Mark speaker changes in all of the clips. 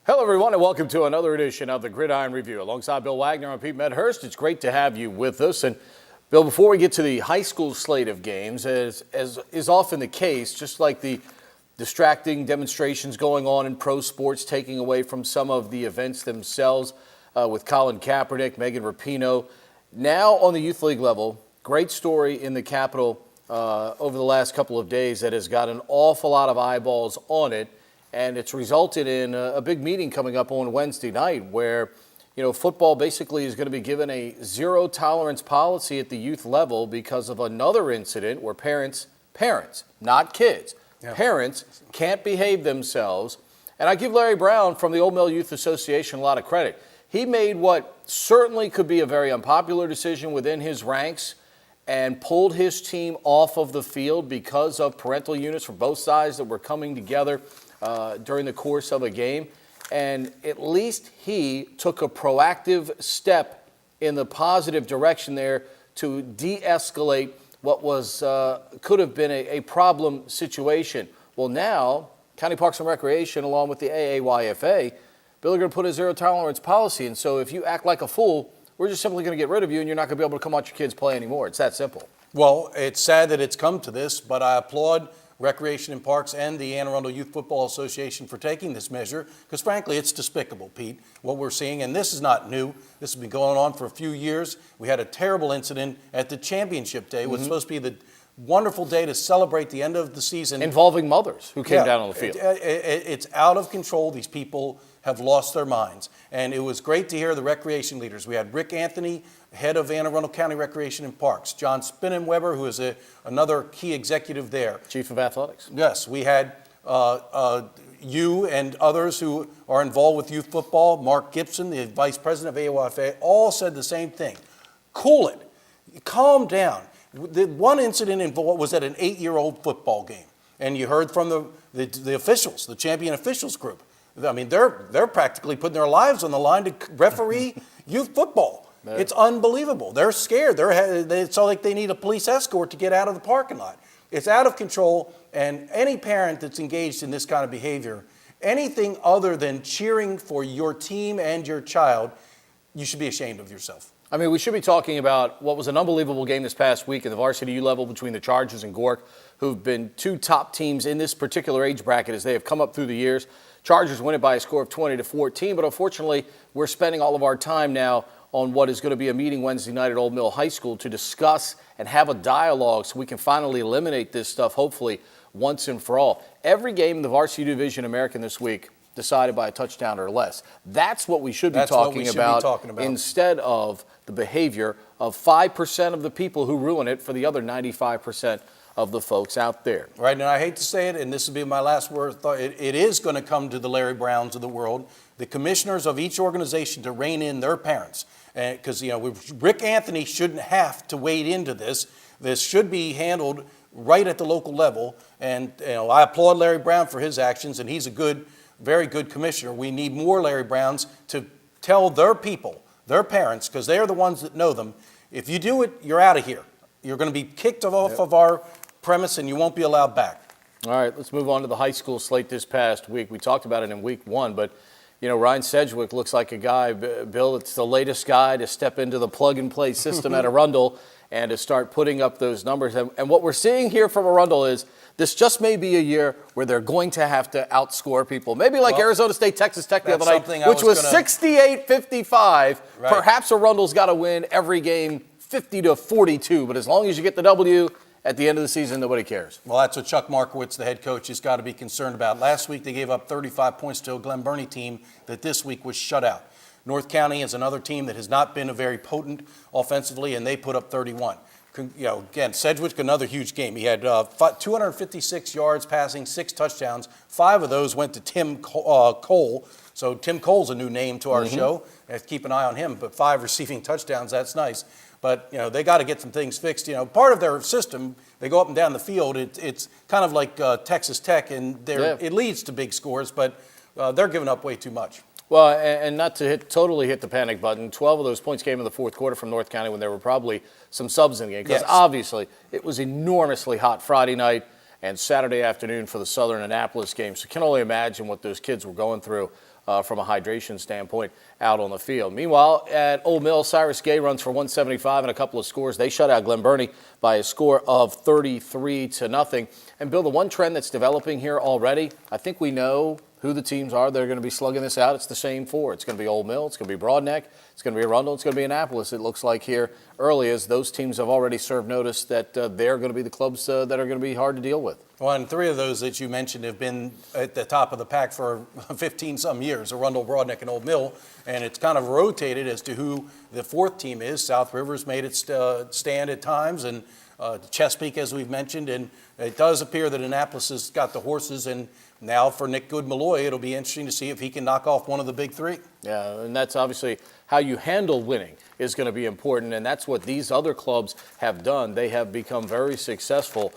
Speaker 1: Hello, everyone, and welcome to another edition of the Gridiron Review. Alongside Bill Wagner and Pete Medhurst, it's great to have you with us. And Bill, before we get to the high school slate of games, as is often the case, just like the distracting demonstrations going on in pro sports, taking away from some of the events themselves with Colin Kaepernick, Megan Rapinoe. Now on the youth league level, great story in the Capitol over the last couple of days that has got an awful lot of eyeballs on it. And it's resulted in a big meeting coming up on Wednesday night where, football basically is going to be given a zero tolerance policy at the youth level because of another incident where parents, not kids, parents can't behave themselves. And I give Larry Brown from the Old Mill Youth Association a lot of credit. He made what certainly could be a very unpopular decision within his ranks and pulled his team off of the field because of parental units from both sides that were coming together during the course of a game. And at least he took a proactive step in the positive direction there to de-escalate what was could have been a problem situation. Well, now County Parks and Recreation, along with the AAYFA, Bill, are going to put a zero tolerance policy. And so if you act like a fool, we're just simply going to get rid of you and you're not going to be able to come watch your kids play anymore. It's that simple.
Speaker 2: Well, it's sad that it's come to this, but I applaud Recreation and Parks and the Anne Arundel Youth Football Association for taking this measure because, frankly, it's despicable, Pete, what we're seeing. And this is not new. This has been going on for a few years. We had a terrible incident at the championship day. It was supposed to be the wonderful day to celebrate the end of the season.
Speaker 1: Involving mothers who came down on the field.
Speaker 2: It's out of control. These people have lost their minds. And it was great to hear the recreation leaders. We had Rick Anthony, head of Anne Arundel County Recreation and Parks. John Spinnenweber, who is another key executive there.
Speaker 1: Chief of Athletics.
Speaker 2: Yes, we had you and others who are involved with youth football. Mark Gibson, the vice president of AOFA, all said the same thing. Cool it. Calm down. The one incident involved was at an 8-year-old football game. And you heard from the officials, the champion officials group. I mean, they're practically putting their lives on the line to referee youth football. It's unbelievable. They're scared. It's like they need a police escort to get out of the parking lot. It's out of control, and any parent that's engaged in this kind of behavior, anything other than cheering for your team and your child, you should be ashamed of yourself.
Speaker 1: I mean, we should be talking about what was an unbelievable game this past week in the varsity U level between the Chargers and Gork, who've been two top teams in this particular age bracket as they have come up through the years. Chargers win it by a score of 20-14, but unfortunately, we're spending all of our time now on what is going to be a meeting Wednesday night at Old Mill High School to discuss and have a dialogue so we can finally eliminate this stuff, hopefully, once and for all. Every game in the Varsity Division American this week decided by a touchdown or less. That's what we should be talking about instead of the behavior of 5% of the people who ruin it for the other 95% of the folks out there.
Speaker 2: Right, and I hate to say it, and this will be my last word, it is going to come to the Larry Browns of the world, the commissioners of each organization to rein in their parents. Because, Rick Anthony shouldn't have to wade into this. This should be handled right at the local level. And, I applaud Larry Brown for his actions, and he's a very good commissioner. We need more Larry Browns to tell their people, their parents, because they are the ones that know them, if you do it, you're out of here. You're going to be kicked off of our premise, and you won't be allowed back.
Speaker 1: All right, let's move on to the high school slate this past week. We talked about it in week one, but Ryan Sedgwick looks like a guy, Bill, it's the latest guy to step into the plug-and-play system at Arundel and to start putting up those numbers. And what we're seeing here from Arundel is this just may be a year where they're going to have to outscore people. Maybe like Arizona State, Texas Tech the other night, which was 68-55. Right. Perhaps Arundel's got to win every game 50-42, but as long as you get the W, at the end of the season, nobody cares.
Speaker 2: Well, that's what Chuck Markowitz, the head coach, has got to be concerned about. Last week, they gave up 35 points to a Glen Burnie team that this week was shut out. North County is another team that has not been very potent offensively, and they put up 31. Again, Sedgwick, another huge game. He had 256 yards passing, 6 touchdowns. 5 of those went to Tim Cole. So Tim Cole's a new name to our show. We have to keep an eye on him. But 5 receiving touchdowns, that's nice. But, they got to get some things fixed. Part of their system, they go up and down the field. It's kind of like Texas Tech, and it leads to big scores, but they're giving up way too much.
Speaker 1: Well, and not to totally hit the panic button, 12 of those points came in the fourth quarter from North County when there were probably some subs in the game. Because obviously it was enormously hot Friday night and Saturday afternoon for the Southern Annapolis game. So you can only imagine what those kids were going through from a hydration standpoint out on the field. Meanwhile, at Old Mill, Cyrus Gay runs for 175 and a couple of scores. They shut out Glen Burnie by a score of 33-0. And Bill, the one trend that's developing here already, I think we know who the teams are that are going to be slugging this out. It's the same 4. It's going to be Old Mill, it's going to be Broadneck, it's going to be Arundel, it's going to be Annapolis. It looks like here early as those teams have already served notice that they're going to be the clubs that are going to be hard to deal with.
Speaker 2: Well, and 3 of those that you mentioned have been at the top of the pack for 15-some years, Arundel, Broadneck, and Old Mill, and it's kind of rotated as to who the 4th team is. South River's made its stand at times, and Chesapeake, as we've mentioned, and it does appear that Annapolis has got the horses, and now for Nick Good-Malloy, it'll be interesting to see if he can knock off one of the big 3.
Speaker 1: Yeah, and that's obviously how you handle winning is going to be important, and that's what these other clubs have done. They have become very successful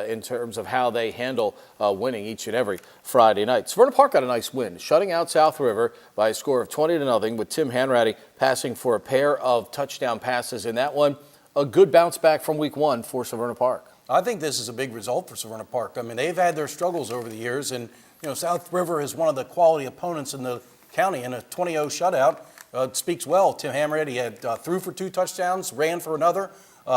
Speaker 1: in terms of how they handle winning each and every Friday night. Severna Park got a nice win, shutting out South River by a score of 20-0 with Tim Hanratty passing for a pair of touchdown passes in that one. A good bounce back from week 1 for Severna Park.
Speaker 2: I think this is a big result for Severna Park. I mean, they've had their struggles over the years, and South River is one of the quality opponents in the county, and a 20-0 shutout speaks well. Tim Hanratty had threw for 2 touchdowns, ran for another.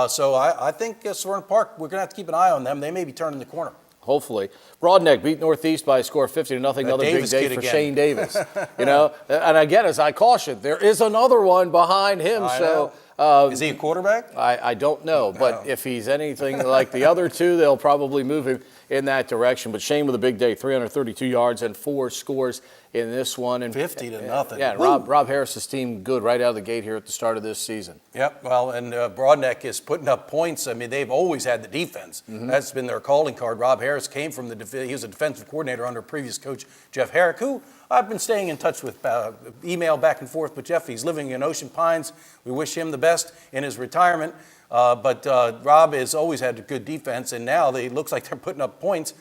Speaker 2: So I think Severna Park, we're going to have to keep an eye on them. They may be turning the corner.
Speaker 1: Hopefully. Broadneck beat Northeast by a score of 50-0. Another big day for Shane Davis. And again, as I cautioned, there is another one behind him.
Speaker 2: Is he a quarterback?
Speaker 1: I don't know, but if he's anything like the other 2, they'll probably move him in that direction. But Shane with a big day, 332 yards and 4 scores in this one. And
Speaker 2: 50-0.
Speaker 1: Yeah, and Rob Harris's team good right out of the gate here at the start of this season.
Speaker 2: Yep, well, and Broadneck is putting up points. I mean, they've always had the defense. That's been their calling card. Rob Harris came from he was a defensive coordinator under previous coach Jeff Herrick, who I've been staying in touch with, email back and forth with Jeff. He's living in Ocean Pines. We wish him the best in his retirement. But Rob has always had a good defense, and now it looks like they're putting up points.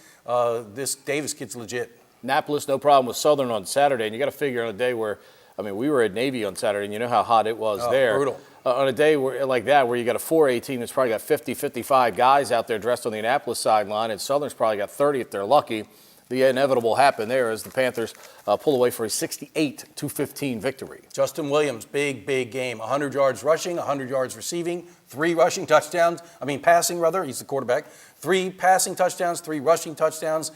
Speaker 2: This Davis kid's legit.
Speaker 1: Annapolis, no problem with Southern on Saturday, and you got to figure on a day where, we were at Navy on Saturday, and you know how hot it was there.
Speaker 2: Brutal.
Speaker 1: On a day like that where you got a 4A team that's probably got 50, 55 guys out there dressed on the Annapolis sideline, and Southern's probably got 30 if they're lucky. The inevitable happened there as the Panthers pull away for a 68-15 victory.
Speaker 2: Justin Williams, big game. 100 yards rushing, 100 yards receiving, 3 passing rather. He's the quarterback. 3 passing touchdowns, 3 rushing touchdowns.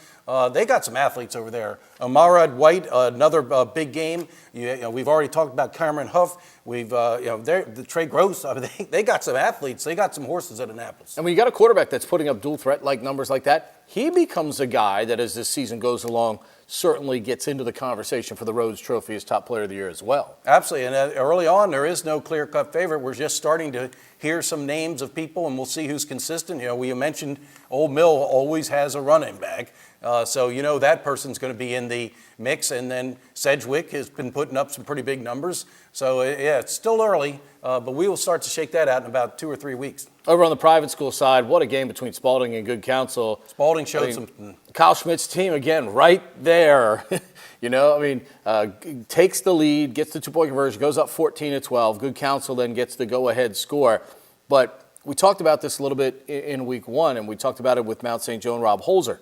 Speaker 2: They got some athletes over there. Amarad White, another big game. We've already talked about Cameron Huff. We've, the Trey Gross. They got some athletes. They got some horses at Annapolis.
Speaker 1: And when you got a quarterback that's putting up dual threat like numbers like that, he becomes a guy that as this season goes along certainly gets into the conversation for the Rhodes Trophy as top player of the year as well.
Speaker 2: Absolutely, and early on there is no clear-cut favorite. We're just starting to hear some names of people, and we'll see who's consistent. We mentioned Old Mill always has a running back, so that person's going to be in the mix, and then Sedgwick has been putting up some pretty big numbers. So it's still early, but we will start to shake that out in about 2 or 3 weeks.
Speaker 1: Over on the private school side, what a game between Spalding and Good Counsel.
Speaker 2: Spalding showed some.
Speaker 1: Kyle Schmidt's team, again, right there. Takes the lead, gets the 2-point conversion, goes up 14-12. Good Counsel then gets the go-ahead score. But we talked about this a little bit in week 1, and we talked about it with Mount St. Joe and Rob Holzer.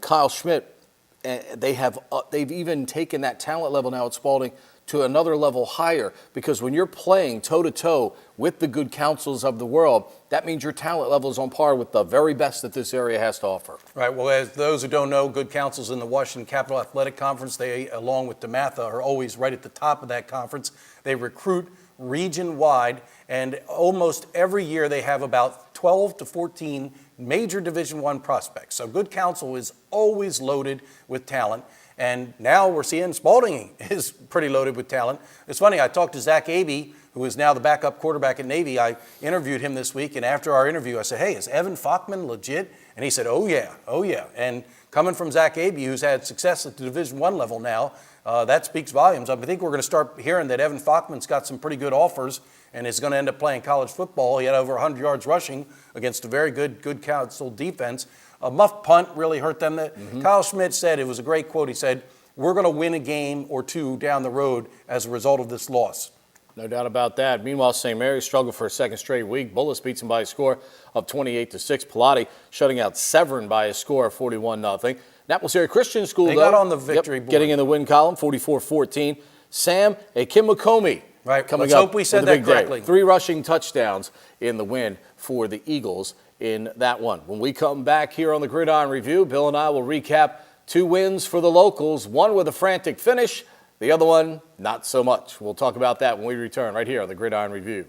Speaker 1: Kyle Schmidt, they've even taken that talent level now at Spalding to another level higher, because when you're playing toe-to-toe with the Good Counsels of the world, that means your talent level is on par with the very best that this area has to offer.
Speaker 2: Right. Well, as those who don't know, Good Counsels in the Washington Capital Athletic Conference, they, along with DeMatha, are always right at the top of that conference. They recruit region-wide, and almost every year they have about 12 to 14 major Division I prospects. So Good Counsel is always loaded with talent. And now we're seeing Spalding is pretty loaded with talent. It's funny, I talked to Zach Abey, who is now the backup quarterback at Navy. I interviewed him this week, and after our interview, I said, hey, is Evan Falkman legit? And he said, oh yeah. And coming from Zach Abey, who's had success at the Division I level now, that speaks volumes. I think we're going to start hearing that Evan Fockman's got some pretty good offers and is going to end up playing college football. He had over 100 yards rushing against a very good Council defense. A muff punt really hurt them. Kyle Schmidt said, it was a great quote, he said, "We're going to win a game or two down the road as a result of this loss."
Speaker 1: No doubt about that. Meanwhile, St. Mary's struggled for a second straight week. Bullis beats them by a score of 28-6. Pilati shutting out Severn by a score of 41-0. Annapolis Area Christian School,
Speaker 2: They got on the victory board.
Speaker 1: Getting in the win column, 44-14. Sam Akimmakomi.
Speaker 2: Right.
Speaker 1: Coming
Speaker 2: Let's
Speaker 1: up
Speaker 2: hope we said
Speaker 1: with a
Speaker 2: that
Speaker 1: big
Speaker 2: correctly.
Speaker 1: Day. 3 rushing touchdowns in the win for the Eagles in that one. When we come back here on the Gridiron Review, Bill and I will recap 2 wins for the locals, one with a frantic finish, the other one not so much. We'll talk about that when we return right here on the Gridiron Review.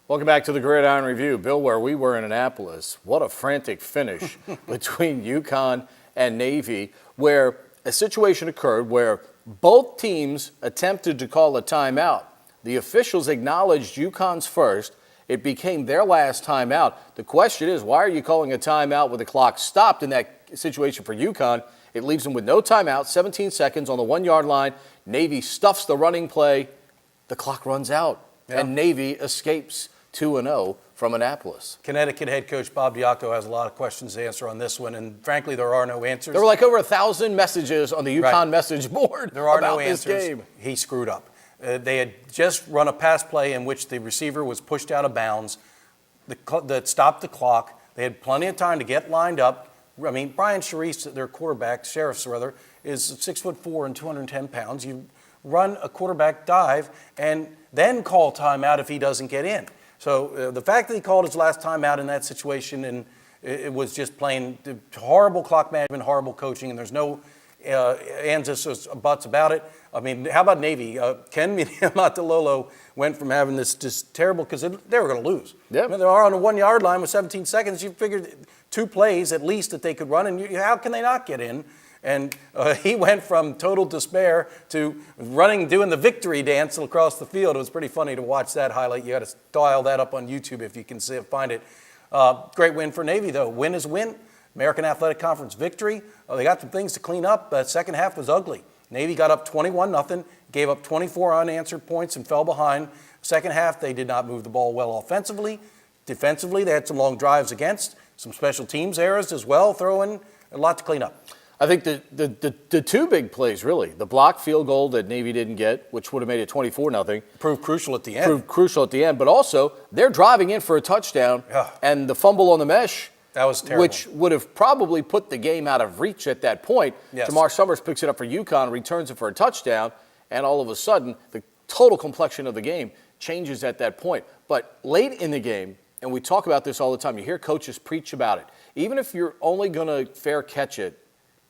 Speaker 1: Welcome back to the Gridiron Review. Bill, where we were in Annapolis, what a frantic finish between UConn and Navy, where a situation occurred where both teams attempted to call a timeout. The officials acknowledged UConn's first. It became their last timeout. The question is, why are you calling a timeout with the clock stopped in that situation for UConn? It leaves them with no timeout, 17 seconds on the 1-yard line. Navy stuffs the running play. The clock runs out, and Navy escapes 2-0 from Annapolis.
Speaker 2: Connecticut head coach Bob Diaco has a lot of questions to answer on this one, and frankly, there are no answers.
Speaker 1: There were like over 1,000 messages on the UConn message board
Speaker 2: There are
Speaker 1: about
Speaker 2: no
Speaker 1: this
Speaker 2: answers.
Speaker 1: game.
Speaker 2: He screwed up. They had just run a pass play in which the receiver was pushed out of bounds that stopped the clock. They had plenty of time to get lined up. I mean, Brian Sheriff's, their quarterback, is 6'4" and 210 pounds. You run a quarterback dive and then call timeout if he doesn't get in. So the fact that he called his last timeout in that situation, and it was just plain horrible clock management, horrible coaching, and there's no ands or buts about it. I mean, how about Navy? Ken Matalolo went from having this just terrible, because they were going to lose.
Speaker 1: Yeah.
Speaker 2: I mean, they are on the 1-yard line with 17 seconds. You figured 2 plays at least that they could run, and how can they not get in? And he went from total despair to running, doing the victory dance across the field. It was pretty funny to watch that highlight. You got to dial that up on YouTube if you can find it. Great win for Navy, though. Win is win. American Athletic Conference victory. They got some things to clean up. Second half was ugly. Navy got up 21-0, gave up 24 unanswered points and fell behind. Second half, they did not move the ball well offensively. Defensively, they had some long drives against, some special teams errors as well, throwing a lot to clean up.
Speaker 1: I think the 2 big plays, really, the blocked field goal that Navy didn't get, which would have made it 24-0.
Speaker 2: Proved crucial at the end.
Speaker 1: But also they're driving in for a touchdown, and the fumble on the mesh,
Speaker 2: that was terrible,
Speaker 1: which would have probably put the game out of reach at that point.
Speaker 2: Yes.
Speaker 1: Tamar Summers picks it up for UConn, returns it for a touchdown, and all of a sudden the total complexion of the game changes at that point. But late in the game, and we talk about this all the time, you hear coaches preach about it. Even if you're only going to fair catch it,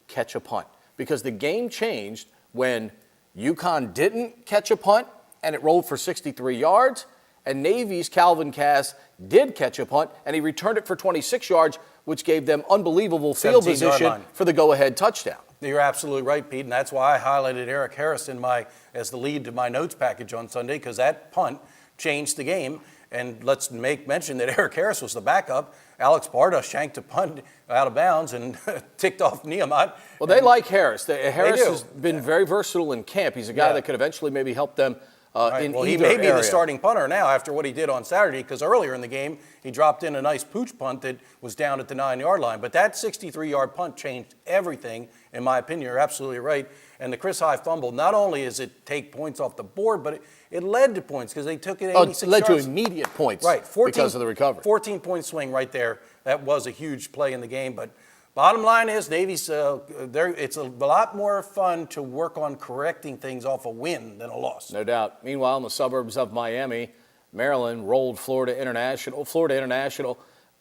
Speaker 1: catch a punt, because the game changed when UConn didn't catch a punt and it rolled for 63 yards, and Navy's Calvin Cass did catch a punt and he returned it for 26 yards, which gave them unbelievable field position for the go-ahead touchdown.
Speaker 2: You're absolutely right, Pete, and that's why I highlighted Eric Harris as the lead to my notes package on Sunday, because that punt changed the game. And let's make mention that Eric Harris was the backup. Alex Barda shanked a punt out of bounds and ticked off Niamat.
Speaker 1: Well, they like Harris. Harris has been very versatile in camp. He's a guy that could eventually maybe help them in
Speaker 2: well,
Speaker 1: either
Speaker 2: he may be
Speaker 1: area.
Speaker 2: the starting punter now after what he did on Saturday, because earlier in the game he dropped in a nice pooch punt that was down at the 9-yard line. But that 63-yard punt changed everything, in my opinion. You're absolutely right. And the Chris High fumble, not only does it take points off the board, but it led to points because they took it 86 yards.
Speaker 1: It led to immediate points because of the recovery.
Speaker 2: 14-point swing right there. That was a huge play in the game. But bottom line is, Navy's it's a lot more fun to work on correcting things off a win than a loss.
Speaker 1: No doubt. Meanwhile, in the suburbs of Miami, Maryland rolled Florida International. Florida International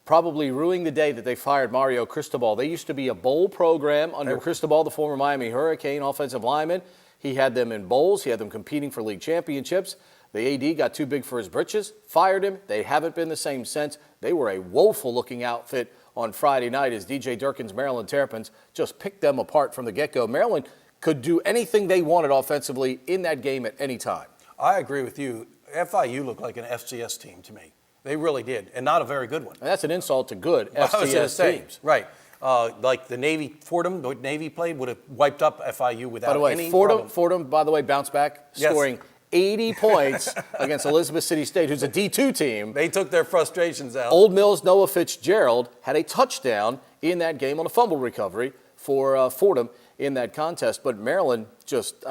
Speaker 1: probably ruining the day that they fired Mario Cristobal. They used to be a bowl program under Cristobal, the former Miami Hurricane offensive lineman. He had them in bowls. He had them competing for league championships. The AD got too big for his britches, fired him. They haven't been the same since. They were a woeful-looking outfit on Friday night as DJ Durkin's Maryland Terrapins just picked them apart from the get-go. Maryland could do anything they wanted offensively in that game at any time.
Speaker 2: I agree with you. FIU looked like an FCS team to me. They really did, and not a very good one.
Speaker 1: And that's an insult to good
Speaker 2: I was gonna
Speaker 1: FCS
Speaker 2: say,
Speaker 1: teams.
Speaker 2: right. Like the Navy, Fordham, what Navy played would have wiped up FIU without
Speaker 1: By the way,
Speaker 2: any problem.
Speaker 1: Fordham, by the way, bounced back,
Speaker 2: Yes.
Speaker 1: scoring 80 points against Elizabeth City State, who's a D2 team.
Speaker 2: They took their frustrations out.
Speaker 1: Old Mill's Noah Fitzgerald had a touchdown in that game on a fumble recovery for Fordham in that contest. But Maryland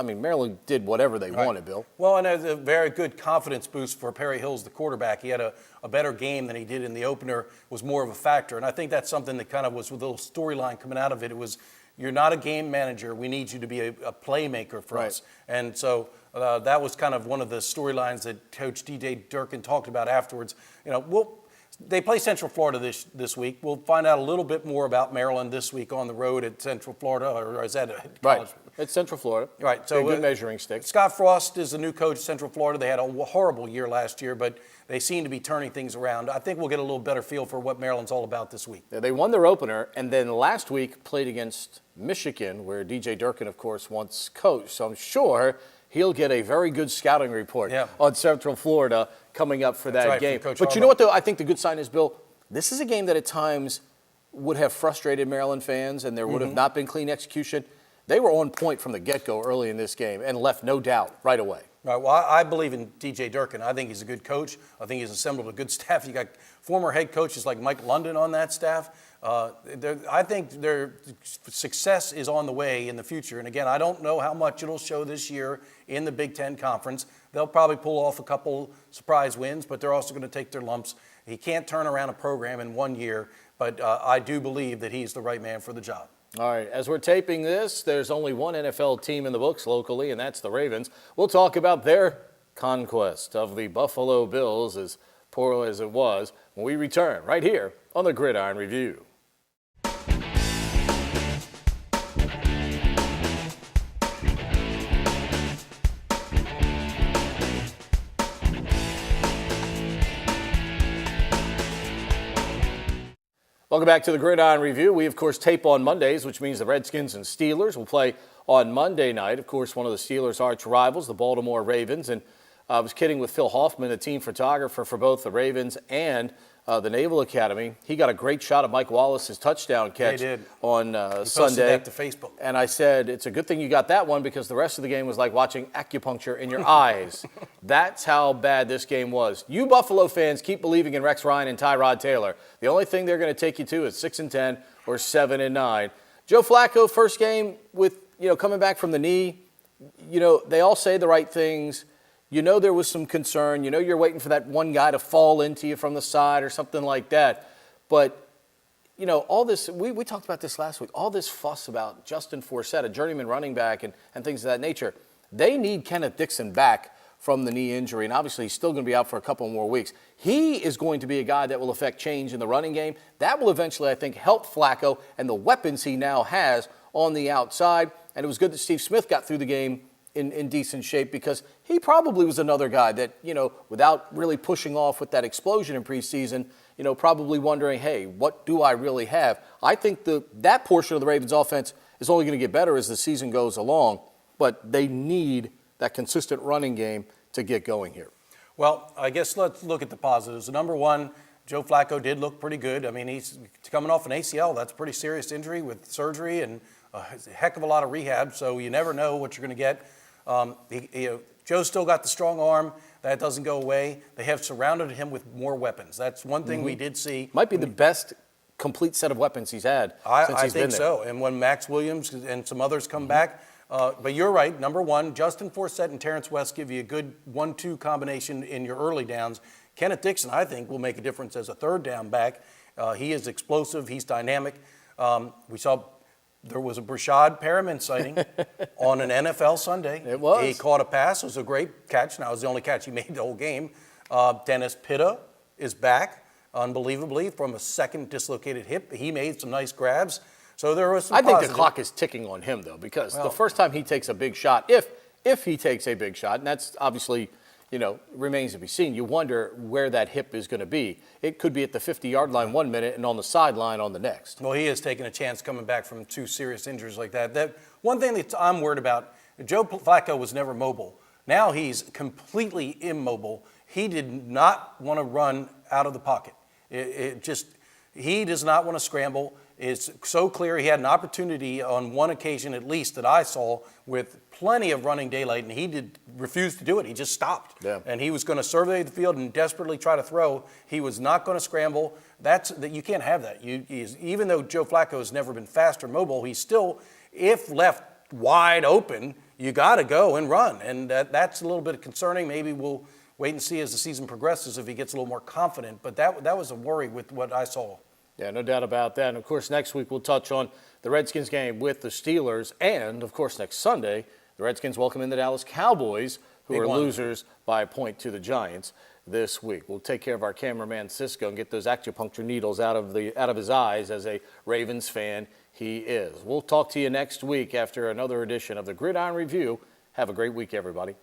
Speaker 1: Maryland did whatever they wanted, Bill.
Speaker 2: Well, and as a very good confidence boost for Perry Hills, the quarterback. He had a better game than he did in the opener, was more of a factor. And I think that's something that kind of was with a little storyline coming out of it. It was, you're not a game manager. We need you to be a playmaker for us. And so that was kind of one of the storylines that Coach DJ Durkin talked about afterwards. They play Central Florida this week. We'll find out a little bit more about Maryland this week on the road at Central Florida, or is that a college?
Speaker 1: Right. It's Central Florida.
Speaker 2: Right. So
Speaker 1: a good measuring stick.
Speaker 2: Scott Frost is the new coach at Central Florida. They had a horrible year last year, but they seem to be turning things around. I think we'll get a little better feel for what Maryland's all about this week.
Speaker 1: Yeah, they won their opener, and then last week played against Michigan, where DJ Durkin, of course, once coached. So I'm sure he'll get a very good scouting report on Central Florida coming up for that game. But you know what, though? I think the good sign is, Bill, this is a game that at times would have frustrated Maryland fans, and there would have not been clean execution. They were on point from the get-go early in this game and left no doubt right away.
Speaker 2: Right. Well, I believe in DJ Durkin. I think he's a good coach. I think he's assembled a good staff. You got former head coaches like Mike London on that staff. I think their success is on the way in the future. And again, I don't know how much it'll show this year in the Big Ten Conference. They'll probably pull off a couple surprise wins, but they're also going to take their lumps. He can't turn around a program in 1 year, but I do believe that he's the right man for the job.
Speaker 1: All right, as we're taping this, there's only one NFL team in the books locally, and that's the Ravens. We'll talk about their conquest of the Buffalo Bills, as poor as it was, when we return right here on the Gridiron Review. Welcome back to the Gridiron Review. We, of course, tape on Mondays, which means the Redskins and Steelers will play on Monday night. Of course, one of the Steelers' arch rivals, the Baltimore Ravens. And I was kidding with Phil Hoffman, the team photographer for both the Ravens and the Naval Academy. He got a great shot of Mike Wallace's touchdown catch on
Speaker 2: He
Speaker 1: Sunday.
Speaker 2: posted that to Facebook.
Speaker 1: And I said, it's a good thing you got that one because the rest of the game was like watching acupuncture in your eyes. That's how bad this game was. You Buffalo fans keep believing in Rex Ryan and Tyrod Taylor. The only thing they're going to take you to is 6-10 or 7-9. Joe Flacco, first game with, coming back from the knee. They all say the right things. There was some concern. You're waiting for that one guy to fall into you from the side or something like that. But, all this, we talked about this last week, all this fuss about Justin Forsett, a journeyman running back, and things of that nature. They need Kenneth Dixon back from the knee injury, and obviously he's still going to be out for a couple more weeks. He is going to be a guy that will affect change in the running game. That will eventually, I think, help Flacco and the weapons he now has on the outside. And it was good that Steve Smith got through the game in decent shape because he probably was another guy that, without really pushing off with that explosion in preseason, probably wondering, hey, what do I really have? I think that portion of the Ravens offense is only going to get better as the season goes along, but they need that consistent running game to get going here.
Speaker 2: Well, I guess let's look at the positives. Number one, Joe Flacco did look pretty good. I mean, he's coming off an ACL. That's a pretty serious injury with surgery and a heck of a lot of rehab, so you never know what you're going to get. Joe's still got the strong arm. That doesn't go away. They have surrounded him with more weapons. That's one thing we did see.
Speaker 1: Might be the best complete set of weapons he've had since he's been there.
Speaker 2: I think so. And when Max Williams and some others come back, but you're right. Number one, Justin Forsett and Terrence West give you a good 1-2 combination in your early downs. Kenneth Dixon, I think, will make a difference as a third down back. He is explosive. He's dynamic. We saw there was a Brashad Perriman sighting on an NFL Sunday.
Speaker 1: It was.
Speaker 2: He caught a pass. It was a great catch. Now, it was the only catch he made the whole game. Dennis Pitta is back, unbelievably, from a second dislocated hip. He made some nice grabs. So there was some
Speaker 1: I think
Speaker 2: positive.
Speaker 1: the clock is ticking on him, though, because the first time he takes a big shot, if he takes a big shot, and that's obviously, remains to be seen. You wonder where that hip is going to be. It could be at the 50-yard line 1 minute and on the sideline on the next.
Speaker 2: Well, he has taken a chance coming back from 2 serious injuries like that. That one thing that I'm worried about, Joe Flacco was never mobile. Now he's completely immobile. He did not want to run out of the pocket. He does not want to scramble. It's so clear. He had an opportunity on one occasion at least that I saw with plenty of running daylight, and he refused to do it. He just stopped.
Speaker 1: Yeah.
Speaker 2: And he was going to survey the field and desperately try to throw. He was not going to scramble. You can't have that. Even though Joe Flacco has never been fast or mobile, he's still, if left wide open, you got to go and run. And that's a little bit concerning. Maybe we'll wait and see as the season progresses if he gets a little more confident. But that was a worry with what I saw.
Speaker 1: Yeah, no doubt about that. And, of course, next week we'll touch on the Redskins game with the Steelers. And, of course, next Sunday, the Redskins welcome in the Dallas Cowboys, who are losers by a point to the Giants this week. We'll take care of our cameraman, Cisco, and get those acupuncture needles out of his eyes as a Ravens fan he is. We'll talk to you next week after another edition of the Gridiron Review. Have a great week, everybody.